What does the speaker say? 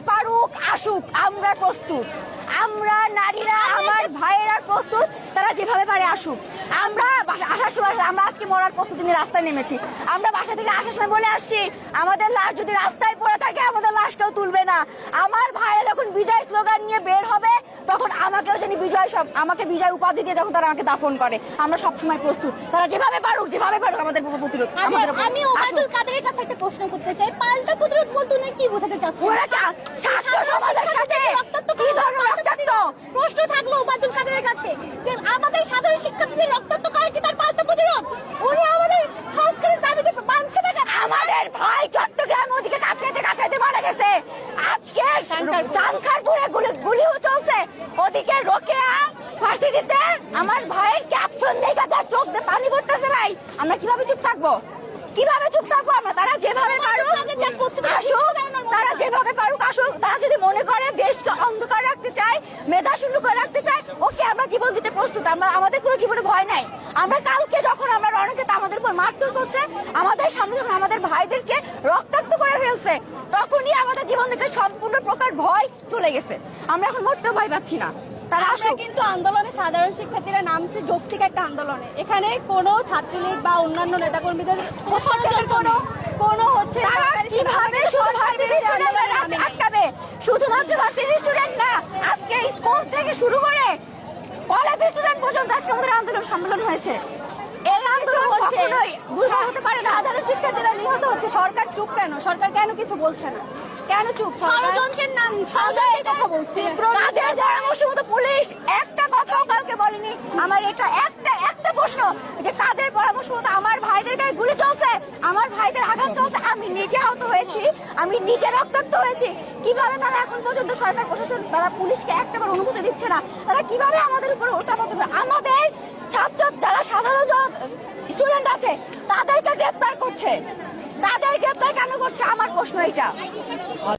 পারুক আসুক, আমরা প্রস্তুত। আমরা নারীরা, আমার ভাইয়েরা প্রস্তুত, তারা যেভাবে পারে আসুক। আমরা আসার সময়, আমরা আজকে মরার প্রস্তুতি নিয়ে রাস্তায় নেমেছি। আমরা বাসা থেকে আসার সময় বলে আসছি, আমাদের লাশ যদি রাস্তায় পড়ে থাকে আমাদের লাশ কেউ তুলবে না। আমার ভাইয়েরা যখন বিজয় স্লোগান নিয়ে বের হবে তখন আমাকেও যেন আমাকে বিজয় উপাধি দিয়ে তখন তারা আমাকে দাফন করে। আমরা সবসময় প্রস্তুত, তারা যেভাবে পারুক আমাদের প্রতিরোধ। আমি ওবায়দুল কাদেরের কাছে একটা প্রশ্ন করতে চাই, পাল্টা প্রতিরোধ বলতে উনি কি বোঝাতে চাচ্ছেন? ছাত্র সমাজের সাথে কি ধরনের রক্তাক্ত? প্রশ্ন থাকলো ওবায়দুল কাদেরের কাছে যে আমাদের সাধারণ শিক্ষার্থীদের রক্তাক্ত করে কি তার পাল্টা প্রতিরোধ? উনি আমাদের সংস্কারের দাবিতে মানছে না কেন? আমাদের ভাই চট্টগ্রাম ওদিকে কাছাইতে মারা গেছে, আজকে চানখারপুরে গুলি চলছে, ওদিকে রোকেয়া ভার্সিটিতে আমার ভাইয়ের ক্যাপশন দেখে তার চোখ দিয়ে পানি পড়তেছে। ভাই আমরা কিভাবে চুপ থাকবো? কিভাবে চুপ থাকবো আমরা? তারা যেভাবে পারুক আসুক, তারা যেভাবে পারুক আসুক। তারা যদি মনে করে দেশকে অন্ধকার রাখতে চায়, মেধা শূন্য করে রাখতে চায়, ওকে আমরা জীবন দিতে প্রস্তুত। আমাদের কোনো জীবনে ভয় নাই। আমরা কালকে যখন আমরা রণক্ষেত্রে আমাদের উপর মারধর করছে, আমাদের সামনে যখন আমাদের ভাইদেরকে রক্তাক্ত করে ফেলছে, তখনই আমাদের জীবন থেকে সম্পূর্ণ প্রকার ভয় চলে গেছে। আমরা এখন মরতেও ভয় পাচ্ছি না। তারা আসলে কিন্তু আন্দোলনে সাধারণ শিক্ষার্থীরা নামছে যৌক্তিক একটা আন্দোলনে, এখানে কোনো ছাত্রলীগ বা অন্যান্য নেতাকর্মীদের কোনো হচ্ছে তারা কিভাবে আটকাবে? শুধুমাত্র ভার্সিটি স্টুডেন্ট না, আজকে স্কুল থেকে শুরু করে কলেজ স্টুডেন্ট পর্যন্ত আজকে আমাদের আন্দোলন সম্মেলন হয়েছে। এই আন্দোলন কখনোই হতে পারে না। সাধারণ শিক্ষার্থীরা নিহত হচ্ছে, সরকার চুপ কেন? সরকার কেন কিছু বলছে না? কেন চুপ? ষড়যন্ত্রের নাম কথা বলছে। কাদের পরামর্শ মতো পুলিশ একটা কথাও কালকে বলেনি। আমার এটা একটা প্রশ্ন যে কাদের পরামর্শ মতো আমার ভাইদের গায়ে গুলি চলছে, আমার ভাইদের আঘাত চলছে, আমি নিজে আহত হয়েছি, আমি নিজে রক্তাক্ত হয়েছি। কিভাবে তারা এখন পর্যন্ত সরকার প্রশাসন তারা পুলিশকে একটাবার অনুমতি দিচ্ছে না? তারা কিভাবে আমাদের উপর ওঠাপত করে? আমাদের ছাত্র যারা সাধারণ স্টুডেন্ট আছে তাদেরকে গ্রেপ্তার করছে, তাদের গ্রেপ্তার কেন করছে? আমার প্রশ্ন এটা।